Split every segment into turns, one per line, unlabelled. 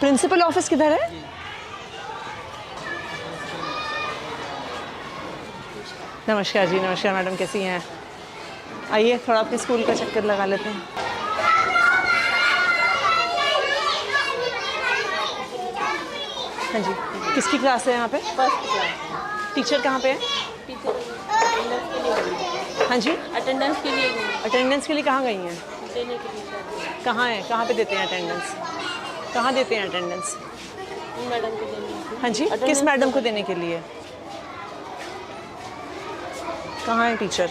Principal office किधर है? नमस्कार जी, नमस्कार मैडम, कैसी हैं? आइए थोड़ा अपने स्कूल का चक्कर लगा लेते हैं। हाँ जी, किसकी क्लास है यहाँ पे?
First class.
टीचर कहाँ पे है?
टीचर अटेंडेंस के लिए गई।
हाँ जी,
अटेंडेंस के लिए गई।
अटेंडेंस के लिए कहाँ गई हैं?
देने के लिए।
कहाँ है, कहाँ पे देते हैं अटेंडेंस? कहाँ देते हैं अटेंडेंस?
मैडम को देने।
हाँ जी, किस मैडम को देने के लिए? कहाँ है टीचर?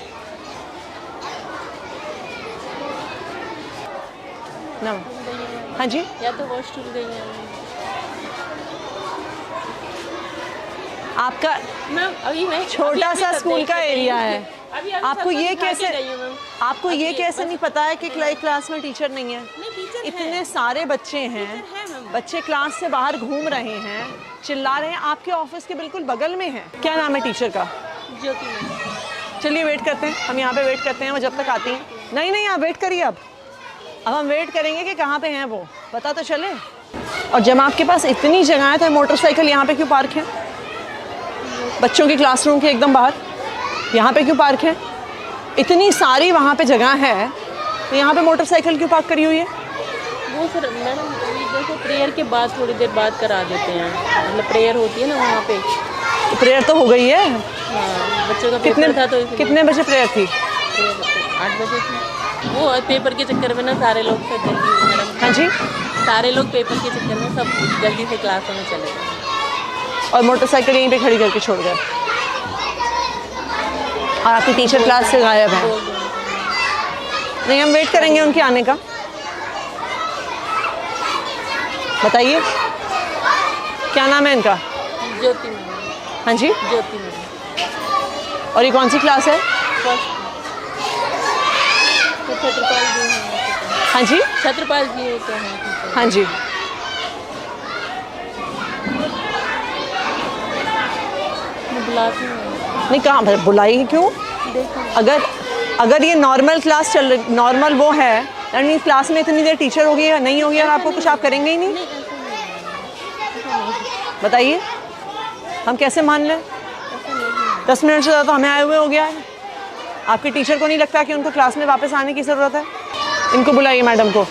नम हाँ जी,
या तो वॉशरूम गई है।
आपका
मैम अभी मैं
छोटा सा स्कूल का एरिया है,
अभी
आपको ये कैसे
मैम?
आपको ये कैसे नहीं पता है कि क्लास में टीचर नहीं है?
नहीं, टीचर
इतने सारे बच्चे हैं,
है मैम।
बच्चे क्लास से बाहर घूम रहे हैं, चिल्ला रहे हैं, आपके ऑफिस के बिल्कुल बगल में है। क्या नाम है टीचर का?
ज्योति मैम।
चलिए वेट करते हैं, हम यहाँ पे वेट करते हैं, वो जब तक आती हैं। नहीं नहीं, आप वेट करिए। अब हम वेट करेंगे कि कहाँ पे हैं वो, पता तो चले। और जब आपके पास इतनी जगह है तो मोटरसाइकिल यहाँ पे क्यों पार्क है? बच्चों की क्लासरूम के एकदम बाहर यहाँ पे क्यों पार्क है? इतनी सारी वहाँ पे जगह है तो यहाँ पे मोटरसाइकिल क्यों पार्क करी हुई है?
वो सर मैडम अभी देखो प्रेयर के बाद थोड़ी देर बाद करा देते हैं, मतलब प्रेयर होती है ना वहाँ पे।
प्रेयर तो हो गई है।
हाँ, बच्चों का
कितने
पेपर था तो इसलिए।
कितने बजे प्रेयर थी?
8 बजे थी। वो पेपर के चक्कर में ना सारे लोग फिर जल्दी मैडम।
हाँ जी,
सारे लोग पेपर के चक्कर में सब जल्दी से क्लासों में चले गए
और मोटरसाइकिल यहीं पे खड़ी करके छोड़ गए और आपकी टीचर क्लास से गायब है। नहीं, हम वेट करेंगे उनके आने का। बताइए क्या नाम है इनका?
ज्योति मैडम।
हाँ जी,
ज्योति मैडम।
और ये कौन सी क्लास है?
फर्स्ट। तो छत्रपाल जी हैं।
हाँ जी,
छत्रपाल जी तो हैं।
हाँ जी।
मैं बुलाती हूँ।
नहीं, कहाँ पर बुलाई क्यों?
देखो
अगर ये नॉर्मल क्लास चल रही, नॉर्मल वो है, यानी क्लास में इतनी देर टीचर होगी या नहीं होगी और आपको कुछ आप करेंगे ही नहीं?
नहीं, ऐसा नहीं।
बताइए हम कैसे मान लें? 10 मिनट से ज़्यादा तो हमें आए हुए हो गया है। आपके टीचर को नहीं लगता कि उनको क्लास में वापस आने की ज़रूरत है? इनको बुलाइए, मैडम को।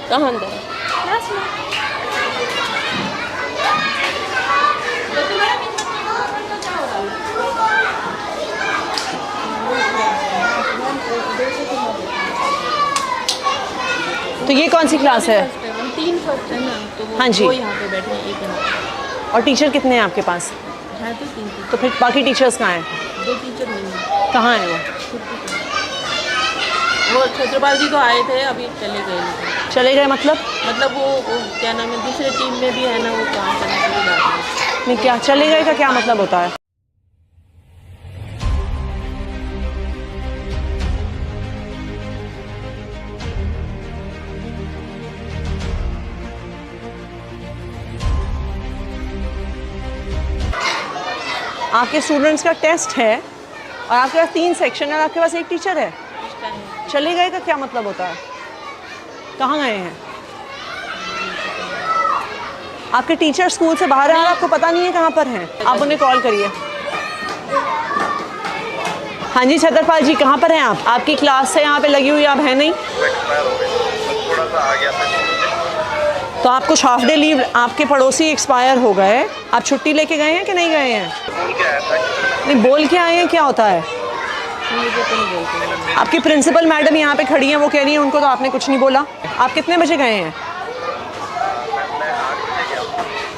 कहाँ अंदर है?
तो ये कौन सी क्लास है?
3 फर्स्ट है ना, तो वो
हाँ जी।
वो यहाँ पे बैठे हैं, एक यहाँ
और टीचर कितने हैं आपके पास?
है तो 3 टीचर।
तो फिर बाकी टीचर्स कहाँ हैं?
2 टीचर नहीं है।
कहाँ हैं वो?
वो छत्रपाल जी तो आए थे, अभी चले गए।
चले गए मतलब?
मतलब वो क्या नाम है, दूसरे टीम में भी है ना, वो काम करने के लिए जाते हैं।
नहीं, क्या चले गए का क्या मतलब होता है? आपके स्टूडेंट्स का टेस्ट है और आपके पास 3 सेक्शन है और आपके पास एक टीचर है। चले गए का क्या मतलब होता है? कहाँ गए हैं? आपके टीचर स्कूल से बाहर हैं और आपको पता नहीं है कहाँ पर हैं। आप उन्हें कॉल करिए। हाँ जी छत्रपाल जी, कहाँ पर हैं आप? आपकी क्लास से यहाँ पे लगी हुई आप हैं नहीं? तो आप कुछ हाफ डे लीव, आपके पड़ोसी एक्सपायर हो गए, आप छुट्टी लेके गए हैं कि नहीं गए हैं? नहीं, बोल के आए हैं, क्या होता है? आपकी प्रिंसिपल मैडम यहाँ पे खड़ी हैं, वो कह रही हैं उनको तो आपने कुछ नहीं बोला। आप कितने बजे गए हैं?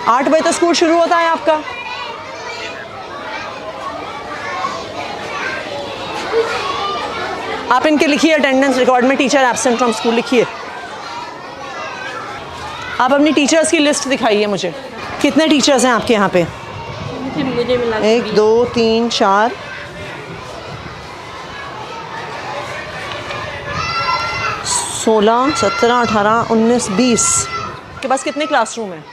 8 बजे तो स्कूल शुरू होता है आपका। आप इनके लिखिए अटेंडेंस रिकॉर्ड में टीचर एब्सेंट फ्रॉम स्कूल लिखिए। आप अपनी टीचर्स की लिस्ट दिखाइए मुझे। कितने टीचर्स हैं आपके यहाँ पे?
मुझे मिला
1 2 3 4 16 17 18 19 20। के पास कितने क्लासरूम हैं?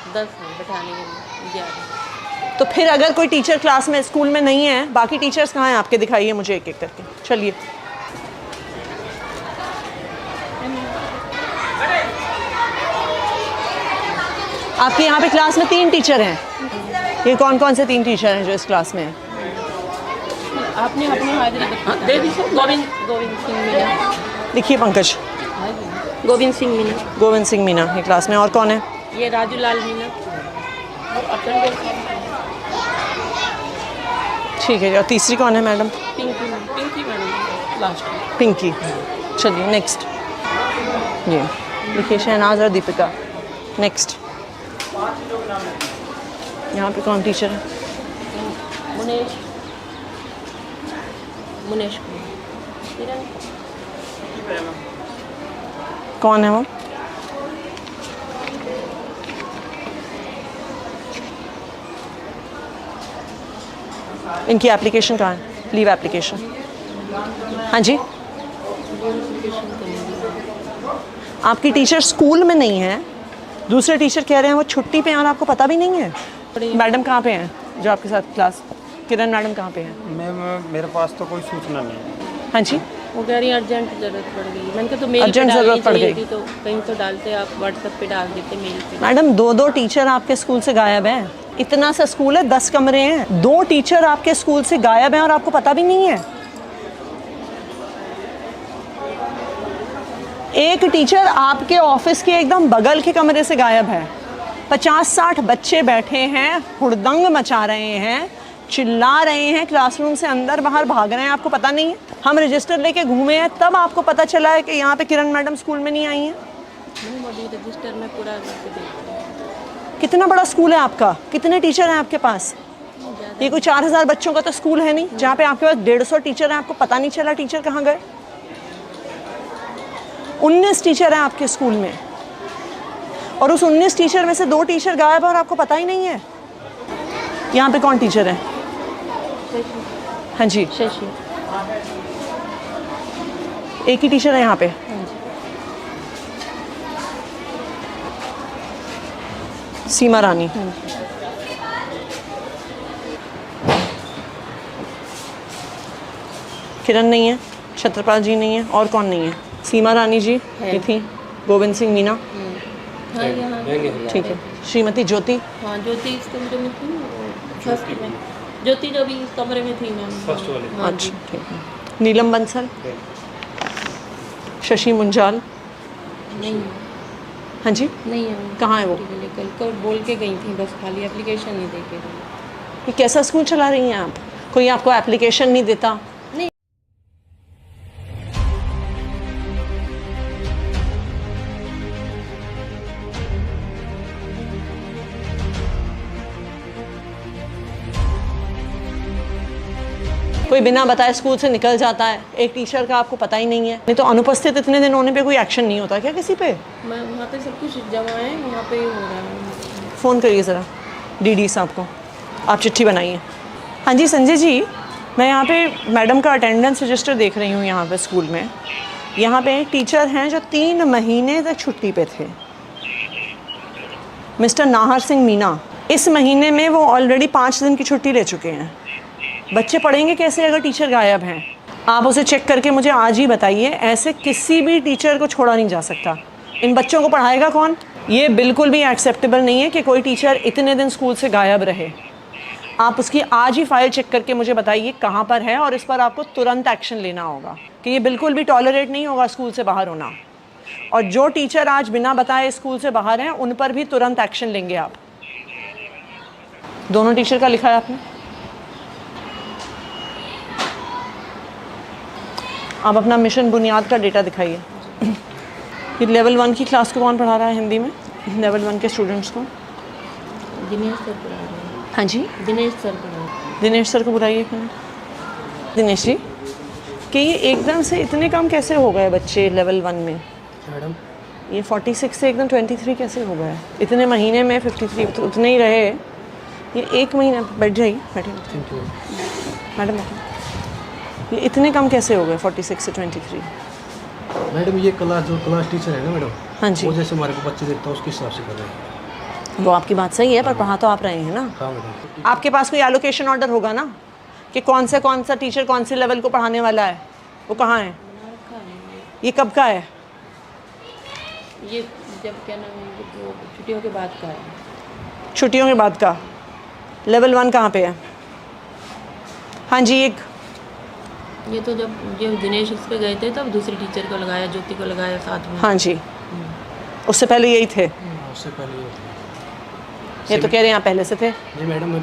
10 हैं बैठाने के लिए 11।
तो फिर अगर कोई टीचर क्लास में स्कूल में नहीं है, बाकी टीचर्स कहाँ हैं आपके? दिखाइए मुझे एक एक करके। चलिए, आपके यहाँ पे क्लास में 3 टीचर हैं। ये कौन कौन से 3 टीचर हैं जो इस क्लास में हैं?
आपने अपनी हाजिरी दे दी सर। गोविंद सिंह मीना।
लिखिए पंकज।
गोविंद सिंह मीना।
गोविंद सिंह मीना ये क्लास में। और कौन है?
ये राजू लाल मीना। और
ठीक है। और तीसरी कौन है madam?
Pinky madam last.
Pinky. चलिए नेक्स्ट। जी लिखिए शहनाज और दीपिका। नेक्स्ट। यहाँ पे कौन टीचर है?
मुनेश
कौन है वो? इनकी एप्लीकेशन कहाँ है? Leave application. हाँ जी, आपकी टीचर स्कूल में नहीं है, दूसरे टीचर कह रहे हैं वो छुट्टी पे हैं और आपको पता भी नहीं है। मैडम कहाँ पे हैं जो आपके साथ क्लास? किरण मैडम कहाँ पे हैं?
मैम मेरे पास तो कोई सूचना नहीं है।
हाँ जी,
वो कह रही है अर्जेंट ज़रूरत पड़ गई। मैंने कहा तो मेल
अर्जेंट ज़रूरत पड़ गई
तो कहीं तो डालते, आप व्हाट्सएप पे डाल देते मेल पे।
मैडम 2 टीचर आपके स्कूल से गायब हैं। इतना सा स्कूल है, 10 कमरे हैं, 2 टीचर आपके स्कूल से गायब हैं और आपको पता भी नहीं है। एक टीचर आपके ऑफिस के एकदम बगल के कमरे से गायब है। 50-60 बच्चे बैठे हैं, हुड़दंग मचा रहे हैं, चिल्ला रहे हैं, क्लासरूम से अंदर बाहर भाग रहे हैं, आपको पता नहीं है। हम रजिस्टर लेके घूमे हैं, तब आपको पता चला है कि यहाँ पे किरण मैडम स्कूल में नहीं आई हैं।
अभी रजिस्टर में पूरा करके देखते हैं।
कितना बड़ा स्कूल है आपका? कितने टीचर हैं आपके पास? ये कोई 4000 बच्चों का तो स्कूल है नहीं जहाँ पे आपके पास 150 टीचर हैं, आपको पता नहीं चला टीचर कहाँ गए। 19 टीचर हैं आपके स्कूल में और उस 19 टीचर में से 2 टीचर गायब है और आपको पता ही नहीं है। यहाँ पे कौन टीचर है? हाँ जी,
शशि।
एक ही टीचर है यहाँ पे। सीमा रानी। किरण नहीं है, छत्रपाल जी नहीं है, और कौन नहीं है? सीमा रानी जी ये थी, गोविंद सिंह मीना।
हाँ यहाँ
ठीक है। श्रीमती ज्योति।
हाँ ज्योति इस कमरे में थी, फर्स्ट में। ज्योति जो भी इस कमरे में थी मैम,
फर्स्ट वाली।
हाँ
अच्छा ठीक है। नीलम बंसल। शशि मुंजाल।
नहीं
हाँ जी,
नहीं है।
कहाँ है वो?
कल बोल के गई थी, बस खाली एप्लीकेशन नहीं दे के गई।
ये कैसा स्कूल चला रही हैं आप? कोई आपको एप्लीकेशन नहीं देता?
नहीं।
कोई बिना बताए स्कूल से निकल जाता है, एक टीचर का आपको पता ही नहीं है। नहीं तो अनुपस्थित इतने दिन होने पे कोई एक्शन नहीं होता क्या किसी पे?
मैं वहाँ पे सब कुछ जमा है, वहाँ पे ही हो रहा है।
फ़ोन करिए ज़रा डीडी साहब को, आप चिट्ठी बनाइए। हाँ जी संजय जी, मैं यहाँ पे मैडम का अटेंडेंस रजिस्टर देख रही हूँ यहाँ पे स्कूल में। यहाँ पे एक टीचर हैं जो 3 महीने तक छुट्टी पे थे, मिस्टर नाहर सिंह मीना। इस महीने में वो ऑलरेडी 5 दिन की छुट्टी ले चुके हैं। बच्चे पढ़ेंगे कैसे अगर टीचर गायब हैं? आप उसे चेक करके मुझे आज ही बताइए। ऐसे किसी भी टीचर को छोड़ा नहीं जा सकता। इन बच्चों को पढ़ाएगा कौन? ये बिल्कुल भी एक्सेप्टेबल नहीं है कि कोई टीचर इतने दिन स्कूल से गायब रहे। आप उसकी आज ही फाइल चेक करके मुझे बताइए कहाँ पर है, और इस पर आपको तुरंत एक्शन लेना होगा कि ये बिल्कुल भी टॉलरेट नहीं होगा स्कूल से बाहर होना। और जो टीचर आज बिना बताए स्कूल से बाहर हैं उन पर भी तुरंत एक्शन लेंगे आप। दोनों टीचर का लिखा है आपने? आप अपना मिशन बुनियाद का डेटा दिखाइए। ये लेवल 1 की क्लास को कौन पढ़ा रहा है हिंदी में? लेवल 1 के स्टूडेंट्स को
दिनेश सर पढ़ा रहे हैं।
हाँ जी,
दिनेश सर पढ़ा रहे हैं।
दिनेश सर को बुलाइए। दिनेश जी, कि ये एकदम से इतने कम कैसे हो गए बच्चे लेवल 1 में?
मैडम
ये 46 से एकदम 23 कैसे हो गए? इतने महीने में 53 तो उतने ही रहे। ये 1 महीना, बैठ जाइए, बैठिए मैडम। ये इतने कम कैसे हो गए 46 से 23?
मैडम ये क्लास टीचर है ना मैडम,
हाँ जी,
वो जैसे हमारे को बच्चे देता है उसके हिसाब से कर रहे हैं।
वो आपकी बात सही है, पर पढ़ा तो आप रहे हैं ना।
हाँ मैडम।
आपके पास कोई एलोकेशन ऑर्डर होगा ना कि कौन सा टीचर कौन से लेवल को पढ़ाने वाला है, वो कहाँ है? ये कब का है?
ये जब क्या नाम है, ये जो छुट्टियों के बाद का है।
छुट्टियों के बाद का। लेवल 1 कहाँ पे है? हाँ जी, एक
ये तो जब दिनेश उस पे गए थे तब दूसरी टीचर को लगाया, ज्योति को लगाया साथ में।
हाँ जी, उससे पहले यही थे।
उससे पहले
ये तो कह रहे हैं यहाँ पहले से थे।
नहीं मैडम, मैं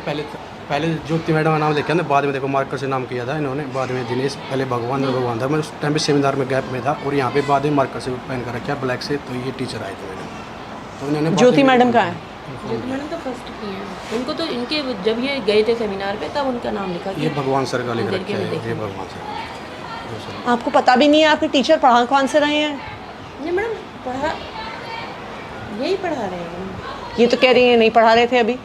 पहले ज्योति मैडम का नाम लिखा ना, बाद में देखो मार्कर से नाम किया था इन्होंने, बाद में दिनेश, पहले भगवान था। मैं उस टाइम पे सेमिनार में गैप में था, और यहाँ पे बाद में मार्कर से पहन कर रखा ब्लैक से, तो ये टीचर आए थे मैडम, तो इन्होंने
ज्योति मैडम का है?
ज्योति मैडम तो फर्स्ट की है। उनको तो इनके जब ये गए थे सेमिनार पे तब उनका नाम लिखा।
ये भगवान सर का लिख रखा है, ये भगवान सर।
आपको पता भी नहीं है आपके टीचर पढ़ा कौन से रहे हैं?
नहीं मैडम, यही पढ़ा रहे हैं।
ये तो कह रही हैं नहीं पढ़ा रहे थे अभी।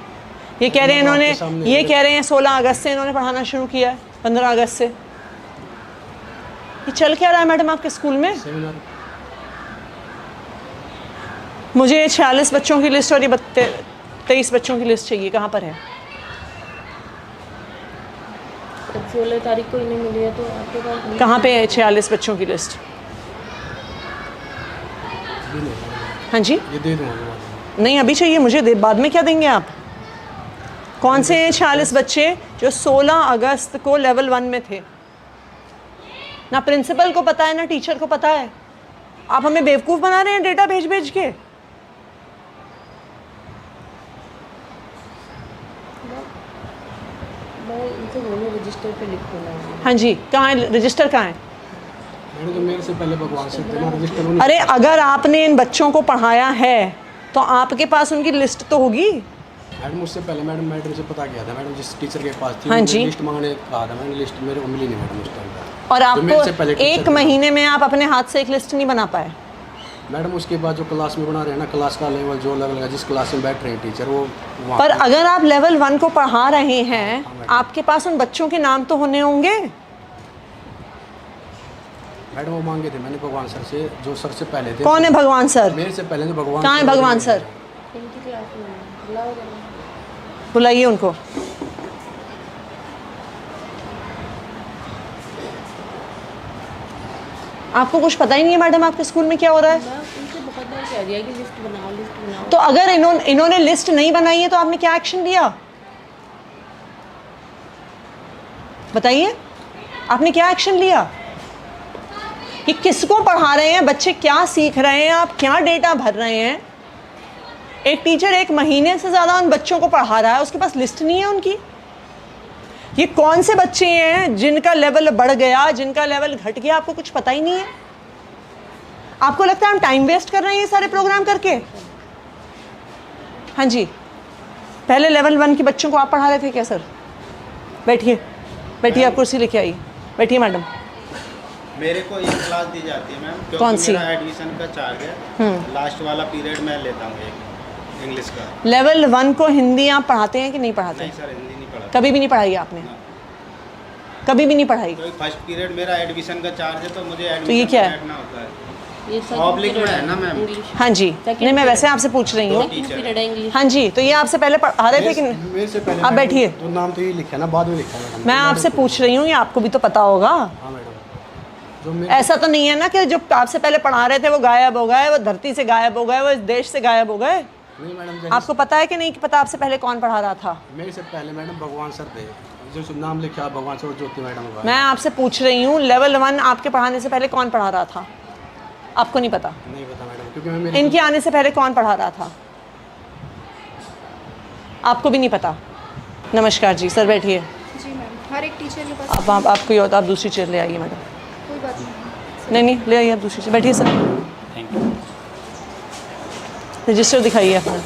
ये कह रहे हैं इन्होंने, ये कह रहे हैं 16 अगस्त से इन्होंने पढ़ाना शुरू किया है, 15 अगस्त से। ये चल क्या रहा है मैडम आपके स्कूल में?
सेमिनार
मुझे 46 बच्चों की लिस्ट और ये 23 बच्चों की लिस्ट चाहिए, कहाँ पर है?
जब 16 तारीख को इन्हें मिली है तो आपके पास नहीं।
कहाँ पे है 46 बच्चों की लिस्ट? हाँ जी,
ये दे दूँगा।
नहीं अभी चाहिए मुझे, बाद में क्या देंगे आप? कौन से 46 बच्चे जो 16 अगस्त को लेवल 1 में थे? ना प्रिंसिपल को पता है ना टीचर को पता है। आप हमें बेवकूफ़ बना रहे हैं डेटा भेज भेज के।
मैं इनसे बोलूँ रजिस्टर पे लिख देना है।
हाँ जी, कहाँ है रजिस्टर? कहाँ है?
मैंने तो मेरे से पहले भगवान सर थे ना, रजिस्टर उन्हीं।
अरे अगर आपने इन बच्चों को पढ़ाया है तो आपके पास उनकी लिस्ट तो होगी।
मैडम उससे पहले मैडम से पता किया था, मैडम जिस टीचर के पास थी
हाँ
मुझे
जी।
लिस्ट मांगने कहा था, मैंने लिस्ट मेरे को मिली नहीं मैडम उस टाइम पर।
और
तो मेरे से
आपको
पहले टीचर
एक
थे।
महीने में आप अपने हाथ से एक लिस्ट नहीं बना पाए?
मैडम उसके बाद जो क्लास में बना रहे हैं ना, क्लास का लेवल जो लेवल है, जिस क्लास में बैठ रहे हैं टीचर, वो वहाँ
पर
पे-
अगर आप लेवल 1 को पढ़ा रहे हैं, आपके पास उन बच्चों के नाम तो होने होंगे।
मैडम वो मांगे थे मैंने भगवान सर से, जो सर से पहले थे।
कौन है भगवान सर?
मेरे से पहले तो भगवान।
कहाँ है भगवान सर?
इनकी क्लास में बुलाओ जरा।
बुलाइए उनको। आपको कुछ पता ही नहीं है मैडम आपके स्कूल में क्या हो रहा है?
मैं उनसे बहुत बार कह दिया कि लिस्ट बनाओ।
तो अगर इन्होंने लिस्ट नहीं बनाई है तो आपने क्या एक्शन लिया? बताइए, आपने क्या एक्शन लिया? कि किसको पढ़ा रहे हैं, बच्चे क्या सीख रहे हैं, आप क्या डेटा भर रहे हैं? एक टीचर 1 महीने से ज़्यादा उन बच्चों को पढ़ा रहा है, उसके पास लिस्ट नहीं है उनकी। ये कौन से बच्चे हैं जिनका लेवल बढ़ गया, जिनका लेवल घट गया, आपको कुछ पता ही नहीं है। आपको लगता है हम टाइम वेस्ट कर रहे हैं ये सारे प्रोग्राम करके? हाँ जी, पहले लेवल 1 के बच्चों को आप पढ़ा रहे थे क्या सर? बैठिए बैठिए, आप कुर्सी लेके आइए, बैठिए मैडम।
मेरे को ये क्लास दी जाती है मैम, क्योंकि
कौन सी?
मेरा एडमिशन का चार्ज है। लास्ट वाला पीरियड मैं लेता हूँ एक इंग्लिश का।
लेवल 1 को हिंदी आप पढ़ाते हैं कि नहीं पढ़ाते?
नहीं सर, हिंदी नहीं पढ़ा।
कभी भी नहीं पढ़ाई आपने? कभी भी नहीं पढ़ाई?
तो फर्स्ट पीरियड मेरा एडमिशन का चार्ज है, तो मुझे
तो ये
एडमिशन
क्या है?
बैठना होता है।
ये
पब्लिक में है ना मैम।
इंग्लिश
हाँ जी, नहीं मैं वैसे आपसे पूछ रही हूँ।
पीरियड है इंग्लिश।
हाँ जी, तो ये आपसे पहले पढ़ा रहे थे कि नहीं?
मेरे से पहले
आप बैठिए।
तो नाम तो ये लिखा है ना, बाद में लिखा है मैडम।
मैं आपसे पूछ रही हूँ, ये आपको भी तो पता होगा।
हाँ मैडम, जो मेरे
ऐसा तो नहीं है ना कि जो आपसे पहले पढ़ा रहे थे वो गायब हो गए, वो धरती से गायब हो गए, वो इस देश से गायब हो गए।
नहीं मैडम,
आपको पता है कि नहीं कि पता आपसे पहले कौन पढ़ा रहा था?
मेरे से पहले मैडम भगवान सर थे, जो नाम लिखा है भगवान सर और ज्योति मैडम का।
मैं आपसे पूछ रही हूँ, लेवल 1 आपके पढ़ाने से पहले कौन पढ़ा रहा था? आपको नहीं पता?
नहीं पता मैडम, क्योंकि मैं मेरे
इनके आने से पहले कौन पढ़ा रहा था? आपको भी नहीं पता? नमस्कार जी, सर बैठिए।
जी मैम, हर एक टीचर के पास
अब आपको ये होता, आप दूसरी चेयर ले आइए मैडम।
कोई बात नहीं।
नहीं ले आइए आप दूसरी चेयर, बैठिए सर।
Thank you.
रजिस्टर दिखाइए अपना।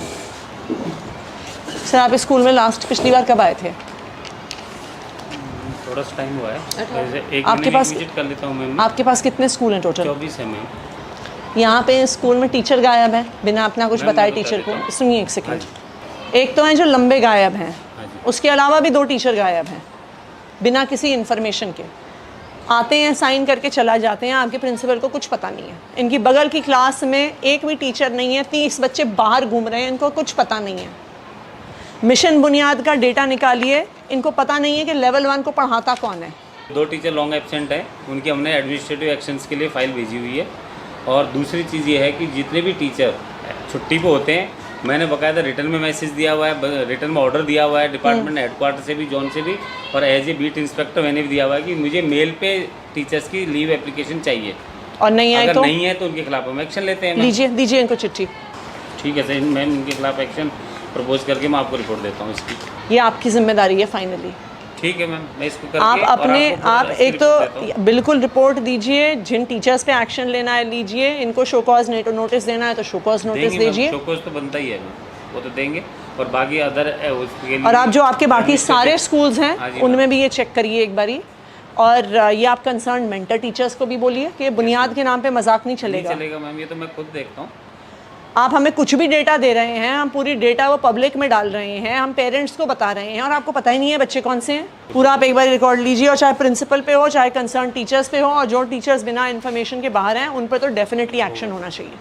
सर आप इस स्कूल में लास्ट पिछली बार कब आए थे?
थोड़ा सा टाइम हुआ है, वैसे एक
आपके
महीने
पास-
की विजिट कर लेता हूँ मैम।
आपके पास कितने स्कूल हैं टोटल?
24 है मैम।
यहाँ पे स्कूल में टीचर गायब है बिना अपना कुछ
मैम,
बताए
मैं बता
टीचर
देता
को।
हूँ।
सुनिए एक सेकंड। एक तो हैं जो लंबे गायब हैं,
हाँ जी।
उसके अलावा भी 2 टीचर गायब हैं बिना किसी इन्फॉर्मेशन के। आते हैं, साइन करके चला जाते हैं, आपके प्रिंसिपल को कुछ पता नहीं है। इनकी बगल की क्लास में एक भी टीचर नहीं है, 30 बच्चे बाहर घूम रहे हैं, इनको कुछ पता नहीं है। मिशन बुनियाद का डेटा निकालिए, इनको पता नहीं है कि लेवल 1 को पढ़ाता कौन है।
2 टीचर लॉन्ग एब्सेंट हैं, उनकी हमने एडमिनिस्ट्रेटिव एक्शंस के लिए फ़ाइल भेजी हुई है। और दूसरी चीज़ ये है कि जितने भी टीचर छुट्टी पे होते हैं, मैंने बाकायदा रिटर्न में मैसेज दिया हुआ है, रिटर्न में ऑर्डर दिया हुआ है डिपार्टमेंट हेडक्वार्टर से भी, जोन से भी, और एज ए बीट इंस्पेक्टर मैंने भी दिया हुआ है कि मुझे मेल पे टीचर्स की लीव एप्लीकेशन चाहिए।
और नहीं आए
अगर
तो
नहीं है तो उनके खिलाफ हम एक्शन लेते हैं।
लीजिए, दीजिए इनको चिट्ठी।
ठीक है सर, मैं उनके खिलाफ एक्शन प्रपोज करके मैं आपको रिपोर्ट देता हूँ इसकी।
ये आपकी जिम्मेदारी है फाइनली।
ठीक है मैम, मैं इसको करके
आप
और
अपने
आपको
आप
इसकी
एक
रिपोर्ट देता हूँ।
तो बिल्कुल रिपोर्ट दीजिए, जिन टीचर्स पे एक्शन लेना है लीजिए, इनको शो कॉज नोटिस देना है तो शो कॉज नोटिस
देंगे मैम,
दीजिए।
शोकॉज तो बनता ही है मैम, वो तो देंगे। और बाकी अदर उसके लिए
और आप जो आपके बाकी सारे स्कूल्स
हाँ
हैं
जी,
उनमें भी ये चेक करिए एक बारी। और ये आप कंसर्न मेंटर टीचर्स को भी बोलिए कि बुनियाद के नाम पे मजाक नहीं
नहीं
चलेगा।
चलेगा मैम, ये तो मैं खुद देखता हूँ।
आप हमें कुछ भी डेटा दे रहे हैं, हम पूरी डेटा वो पब्लिक में डाल रहे हैं, हम पेरेंट्स को बता रहे हैं, और आपको पता ही नहीं है बच्चे कौन से हैं। पूरा आप एक बार रिकॉर्ड लीजिए, और चाहे प्रिंसिपल पे हो, चाहे कंसर्न टीचर्स पे हो, और जो टीचर्स बिना इन्फॉर्मेशन के बाहर हैं उन पर तो डेफिनेटली एक्शन होना चाहिए।